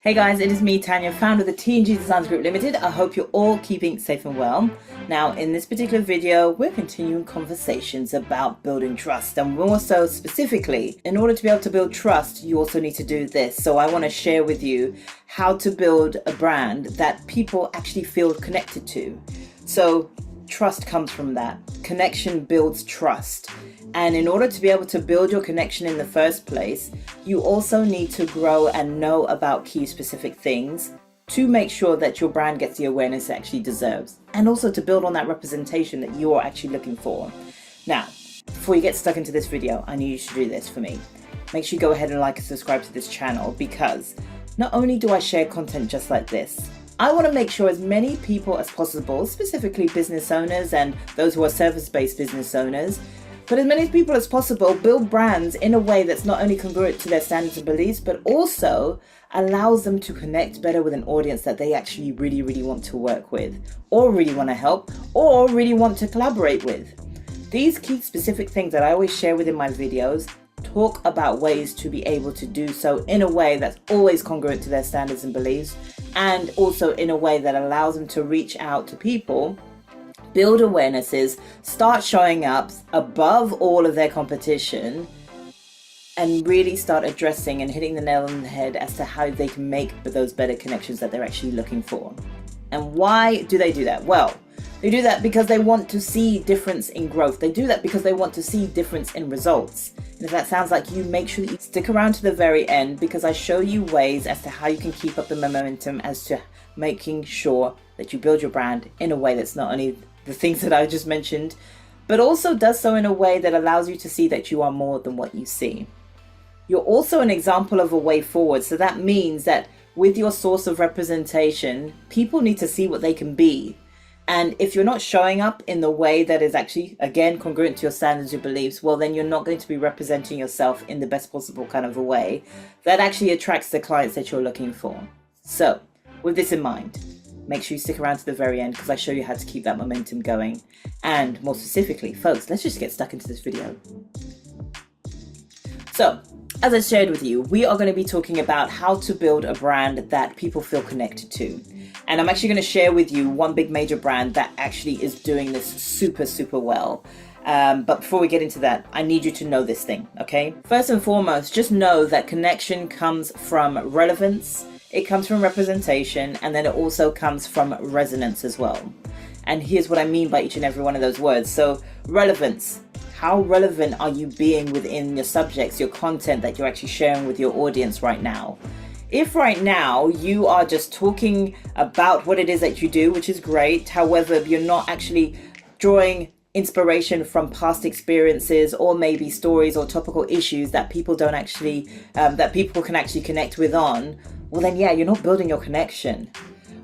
Hey guys, it is me, Tanya, founder of the T&G Designs Group Limited. I hope you're all keeping safe and well. Now, in this particular video, we're continuing conversations about building trust. And more so specifically, in order to be able to build trust, you also need to do this. So I want to share with you how to build a brand that people actually feel connected to. So trust comes from that. Connection builds trust. And in order to be able to build your connection in the first place, you also need to grow and know about key specific things to make sure that your brand gets the awareness it actually deserves. And also to build on that representation that you're actually looking for. Now, before you get stuck into this video, I need you to do this for me. Make sure you go ahead and like and subscribe to this channel, because not only do I share content just like this, I want to make sure as many people as possible, specifically business owners and those who are service-based business owners, but as many people as possible build brands in a way that's not only congruent to their standards and beliefs, but also allows them to connect better with an audience that they actually really want to work with, or really want to help, or really want to collaborate with. These key specific things that I always share within my videos talk about ways to be able to do so in a way that's always congruent to their standards and beliefs, and also in a way that allows them to reach out to people, build awarenesses, start showing up above all of their competition, and really start addressing and hitting the nail on the head as to how they can make those better connections that they're actually looking for. And why do they do that? Well, they do that because they want to see difference in growth. They do that because they want to see difference in results. And if that sounds like you, make sure that you stick around to the very end, because I show you ways as to how you can keep up the momentum as to making sure that you build your brand in a way that's not only the things that I just mentioned, but also does so in a way that allows you to see that you are more than what you see. You're also an example of a way forward. So that means that with your source of representation, people need to see what they can be. And if you're not showing up in the way that is actually, again, congruent to your standards, your beliefs, well, then you're not going to be representing yourself in the best possible kind of a way that actually attracts the clients that you're looking for. So with this in mind, make sure you stick around to the very end, because I show you how to keep that momentum going. And more specifically, folks, let's just get stuck into this video. So, as I shared with you, we are going to be talking about how to build a brand that people feel connected to. And I'm actually going to share with you one big major brand that actually is doing this super well. But before we get into that, I need you to know this thing, okay? First and foremost, just know that connection comes from relevance, it comes from representation, and then it also comes from resonance as well. And here's what I mean by each and every one of those words. So relevance. How relevant are you being within your subjects, your content that you're actually sharing with your audience right now? If right now you are just talking about what it is that you do, which is great, however, you're not actually drawing inspiration from past experiences or maybe stories or topical issues that people don't actually, that people can actually connect with on, well then yeah, you're not building your connection.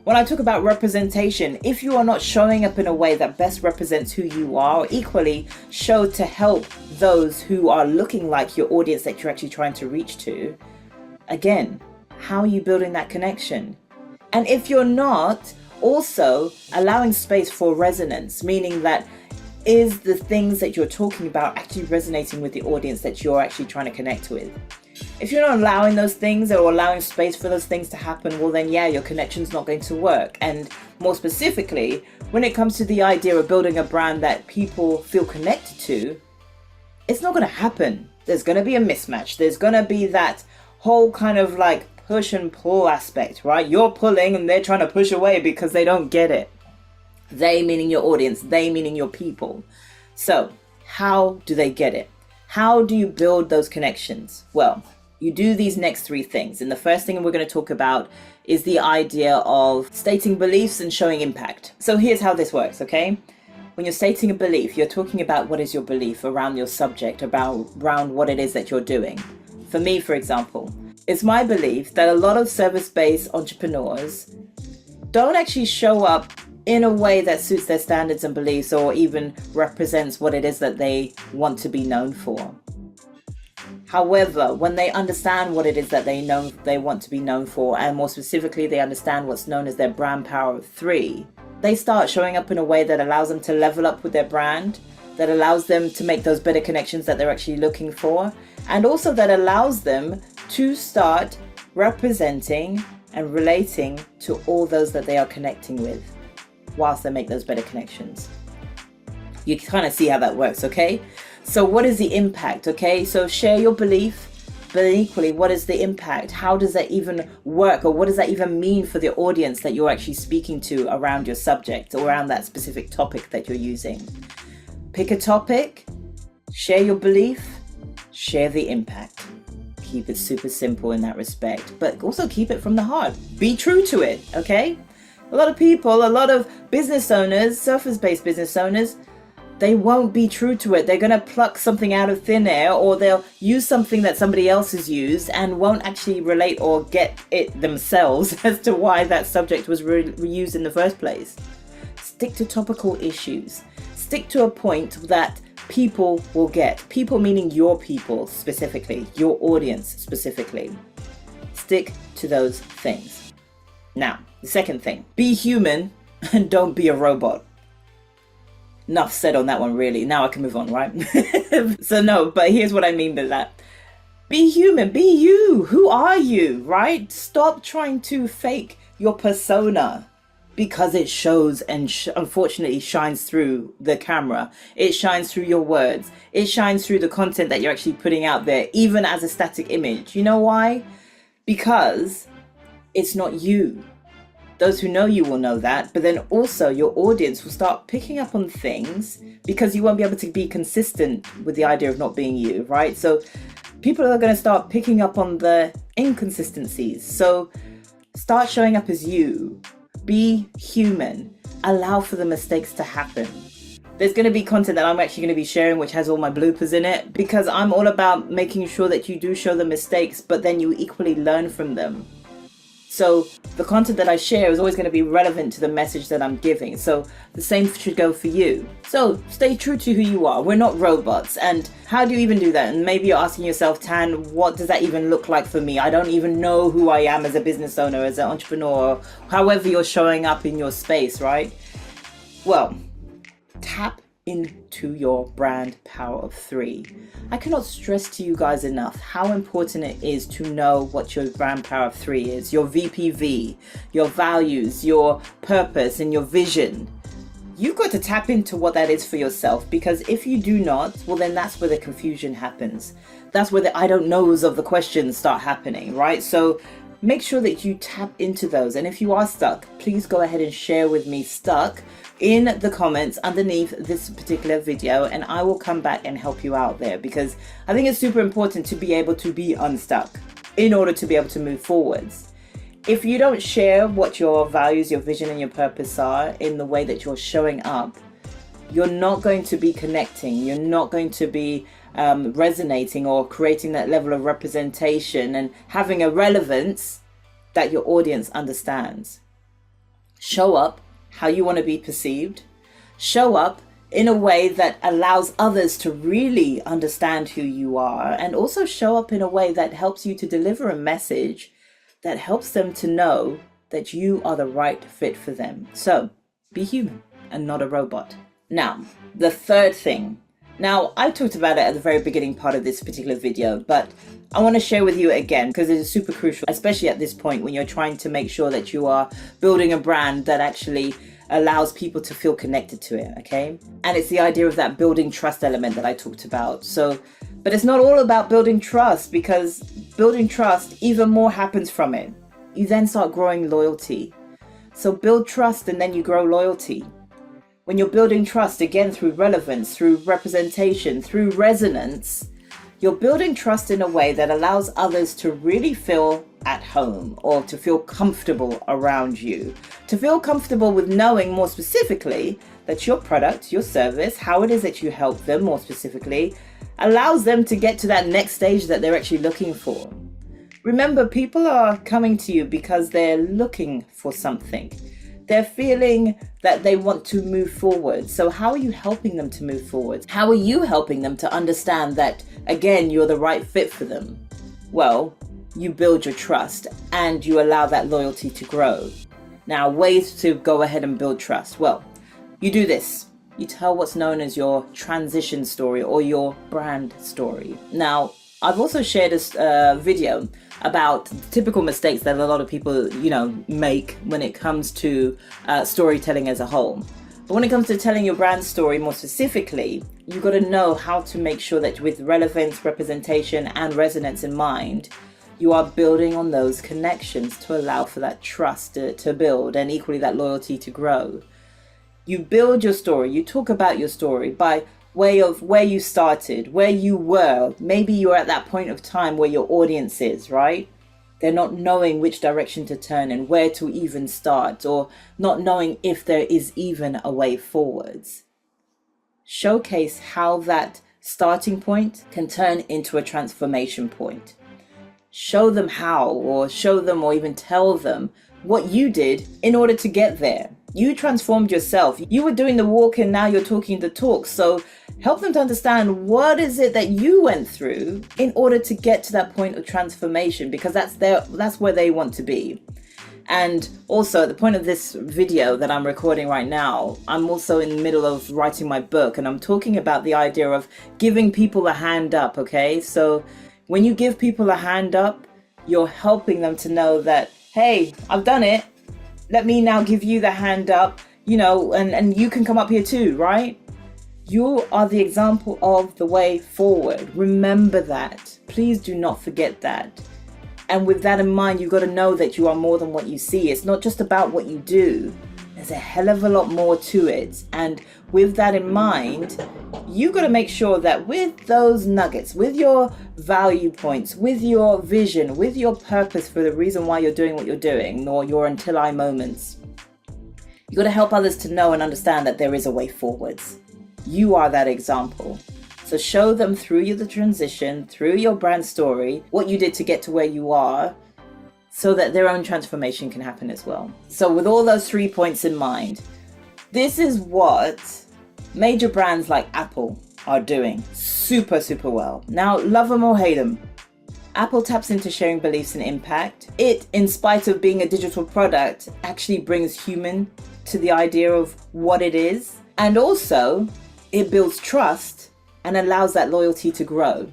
When I talk about representation, if you are not showing up in a way that best represents who you are, or equally show to help those who are looking like your audience that you're actually trying to reach to, again, how are you building that connection? And if you're not, also allowing space for resonance, meaning that is the things that you're talking about actually resonating with the audience that you're actually trying to connect with? If you're not allowing those things or allowing space for those things to happen, well then yeah, your connection's not going to work. And more specifically, when it comes to the idea of building a brand that people feel connected to, it's not going to happen. There's going to be a mismatch. There's going to be that whole kind of like push and pull aspect, right? You're pulling and they're trying to push away because they don't get it. They meaning your audience, they meaning your people. So how do they get it? How do you build those connections? Well, you do these next three things. And the first thing we're going to talk about is the idea of stating beliefs and showing impact. So here's how this works, okay? When you're stating a belief, you're talking about what is your belief around your subject, around what it is that you're doing. For me, for example, it's my belief that a lot of service-based entrepreneurs don't actually show up in a way that suits their standards and beliefs or even represents what it is that they want to be known for. However, when they understand what it is that they want to be known for, and more specifically, they understand what's known as their brand power of 3, they start showing up in a way that allows them to level up with their brand, that allows them to make those better connections that they're actually looking for, and also that allows them to start representing and relating to all those that they are connecting with whilst they make those better connections. You kind of see how that works, okay? So what is the impact, okay? So share your belief, but equally, what is the impact? How does that even work, or what does that even mean for the audience that you're actually speaking to around your subject or around that specific topic that you're using? Pick a topic, share your belief, share the impact. Keep it super simple in that respect, but also keep it from the heart. Be true to it, okay? A lot of people, a lot of business owners, surface-based business owners, they won't be true to it. They're going to pluck something out of thin air, or they'll use something that somebody else has used and won't actually relate or get it themselves as to why that subject was reused in the first place. Stick to topical issues. Stick to a point that people will get. People meaning your people specifically, your audience specifically. Stick to those things. Now, the second thing, be human and don't be a robot. Enough said on that one, really. Now I can move on, right? So no, but here's what I mean by that. Be human, be you. Who are you, right? Stop trying to fake your persona because it shows and unfortunately shines through the camera. It shines through your words. It shines through the content that you're actually putting out there, even as a static image. You know why? Because it's not you. Those who know you will know that, but then also your audience will start picking up on things because you won't be able to be consistent with the idea of not being you, right? So people are going to start picking up on the inconsistencies. So start showing up as you. Be human. Allow for the mistakes to happen. There's going to be content that I'm actually going to be sharing which has all my bloopers in it, because I'm all about making sure that you do show the mistakes, but then you equally learn from them. So the content that I share is always going to be relevant to the message that I'm giving. So the same should go for you. So stay true to who you are. We're not robots. And how do you even do that? And maybe you're asking yourself, Tan, what does that even look like for me? I don't even know who I am as a business owner, as an entrepreneur, however you're showing up in your space, right? Well, tap into your brand power of 3. I cannot stress to you guys enough how important it is to know what your brand power of 3 is, your VPV, your values, your purpose, and your vision. You've got to tap into what that is for yourself, because if you do not, well, then that's where the confusion happens. That's where the I don't knows of the questions start happening, right? So make sure that you tap into those. And if you are stuck, please go ahead and share with me stuck in the comments underneath this particular video, and I will come back and help you out there, because I think it's super important to be able to be unstuck in order to be able to move forwards. If you don't share what your values, your vision, and your purpose are in the way that you're showing up, you're not going to be connecting. You're not going to be resonating or creating that level of representation and having a relevance that your audience understands. Show up how you want to be perceived. Show up in a way that allows others to really understand who you are, and also show up in a way that helps you to deliver a message that helps them to know that you are the right fit for them. So be human and not a robot. Now, the third thing. Now, I talked about it at the very beginning part of this particular video, but I want to share with you again because it is super crucial, especially at this point when you're trying to make sure that you are building a brand that actually allows people to feel connected to it, okay? And it's the idea of that building trust element that I talked about. So, but it's not all about building trust, because building trust, even more happens from it. You then start growing loyalty. So build trust and then you grow loyalty. When you're building trust, again, through relevance, through representation, through resonance, you're building trust in a way that allows others to really feel at home, or to feel comfortable around you, to feel comfortable with knowing more specifically that your product, your service, how it is that you help them more specifically, allows them to get to that next stage that they're actually looking for. Remember, people are coming to you because they're looking for something. They're feeling that they want to move forward. So how are you helping them to move forward? How are you helping them to understand that, again, you're the right fit for them? Well, you build your trust and you allow that loyalty to grow. Now, ways to go ahead and build trust. Well, you do this. You tell what's known as your transition story or your brand story. Now, I've also shared a video about typical mistakes that a lot of people, make when it comes to storytelling as a whole. But when it comes to telling your brand story more specifically, you've got to know how to make sure that with relevance, representation, and resonance in mind, you are building on those connections to allow for that trust to build and equally that loyalty to grow. You build your story, you talk about your story by way of where you started, where you were. Maybe you're at that point of time where your audience is, right? They're not knowing which direction to turn and where to even start, or not knowing if there is even a way forwards. Showcase how that starting point can turn into a transformation point. Show them how, or show them, or even tell them what you did in order to get there. You transformed yourself. You were doing the walk and now you're talking the talk. So help them to understand what is it that you went through in order to get to that point of transformation, because that's where they want to be. And also at the point of this video that I'm recording right now, I'm also in the middle of writing my book, and I'm talking about the idea of giving people a hand up, okay? So when you give people a hand up, you're helping them to know that, hey, I've done it. Let me now give you the hand up, and you can come up here too, right? You are the example of the way forward. Remember that. Please do not forget that. And with that in mind, you've got to know that you are more than what you see. It's not just about what you do. There's a hell of a lot more to it. And with that in mind, you've got to make sure that with those nuggets, with your value points, with your vision, with your purpose for the reason why you're doing what you're doing, or your until I moments, you've got to help others to know and understand that there is a way forwards. You are that example. So show them through the transition, through your brand story, what you did to get to where you are, so that their own transformation can happen as well. So with all those 3 points in mind, this is what major brands like Apple are doing super, super well. Now, love them or hate them, Apple taps into sharing beliefs and impact. It, in spite of being a digital product, actually brings human to the idea of what it is. And also, it builds trust and allows that loyalty to grow.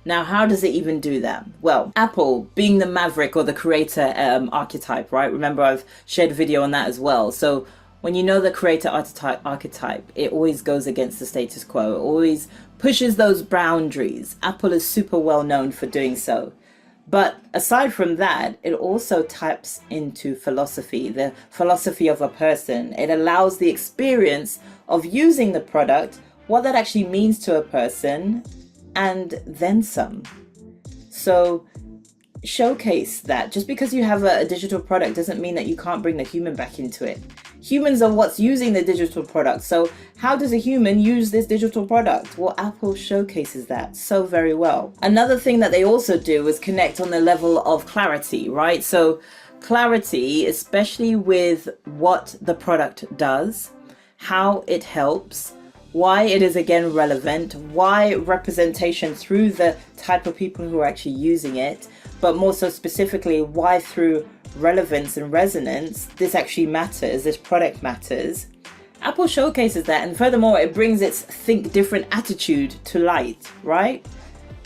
Now, how does it even do that? Well, Apple, being the maverick or the creator archetype, right? Remember, I've shared a video on that as well. So when you know the creator archetype, it always goes against the status quo. It always pushes those boundaries. Apple is super well known for doing so. But aside from that, it also taps into philosophy, the philosophy of a person. It allows the experience of using the product, what that actually means to a person, and then some. So showcase that. Just because you have a digital product doesn't mean that you can't bring the human back into it. Humans are what's using the digital product. So how does a human use this digital product? Well, Apple showcases that so very well. Another thing that they also do is connect on the level of clarity, right? So clarity, especially with what the product does, how it helps, why it is again relevant, why representation through the type of people who are actually using it, but more so specifically why through relevance and resonance this actually matters, this product matters. Apple showcases that, and furthermore it brings its think different attitude to light, right?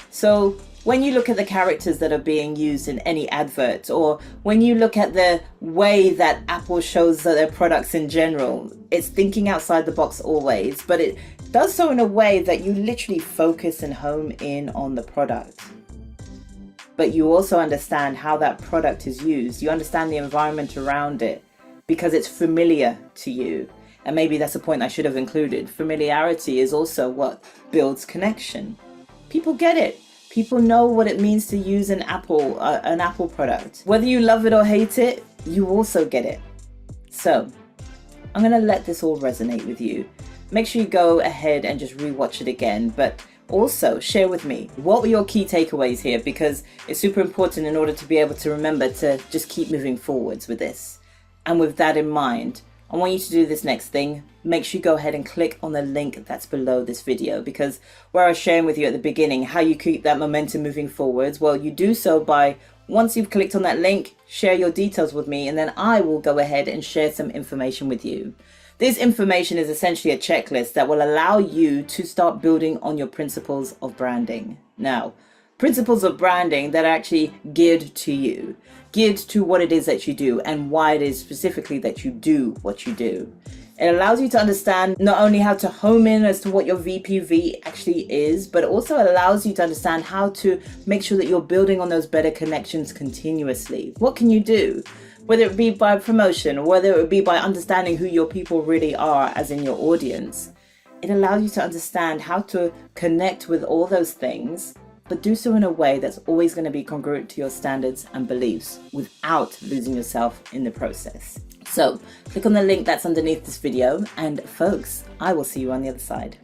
So when you look at the characters that are being used in any advert, or when you look at the way that Apple shows their products in general, it's thinking outside the box always, but it does so in a way that you literally focus and home in on the product. But you also understand how that product is used. You understand the environment around it because it's familiar to you. And maybe that's a point I should have included. Familiarity is also what builds connection. People get it. People know what it means to use an Apple product. Whether you love it or hate it, you also get it. So I'm going to let this all resonate with you. Make sure you go ahead and just rewatch it again, but also share with me what were your key takeaways here, because it's super important in order to be able to remember to just keep moving forwards with this. And with that in mind, I want you to do this next thing. Make sure you go ahead and click on the link that's below this video, because where I was sharing with you at the beginning how you keep that momentum moving forwards, well, you do so by, once you've clicked on that link, share your details with me, and then I will go ahead and share some information with you. This information is essentially a checklist that will allow you to start building on your principles of branding. Now, principles of branding that are actually geared to you, geared to what it is that you do and why it is specifically that you do what you do. It allows you to understand not only how to home in as to what your VPV actually is, but it also allows you to understand how to make sure that you're building on those better connections continuously. What can you do? Whether it be by promotion, or whether it be by understanding who your people really are, as in your audience. It allows you to understand how to connect with all those things, but do so in a way that's always going to be congruent to your standards and beliefs without losing yourself in the process. So click on the link that's underneath this video, and folks, I will see you on the other side.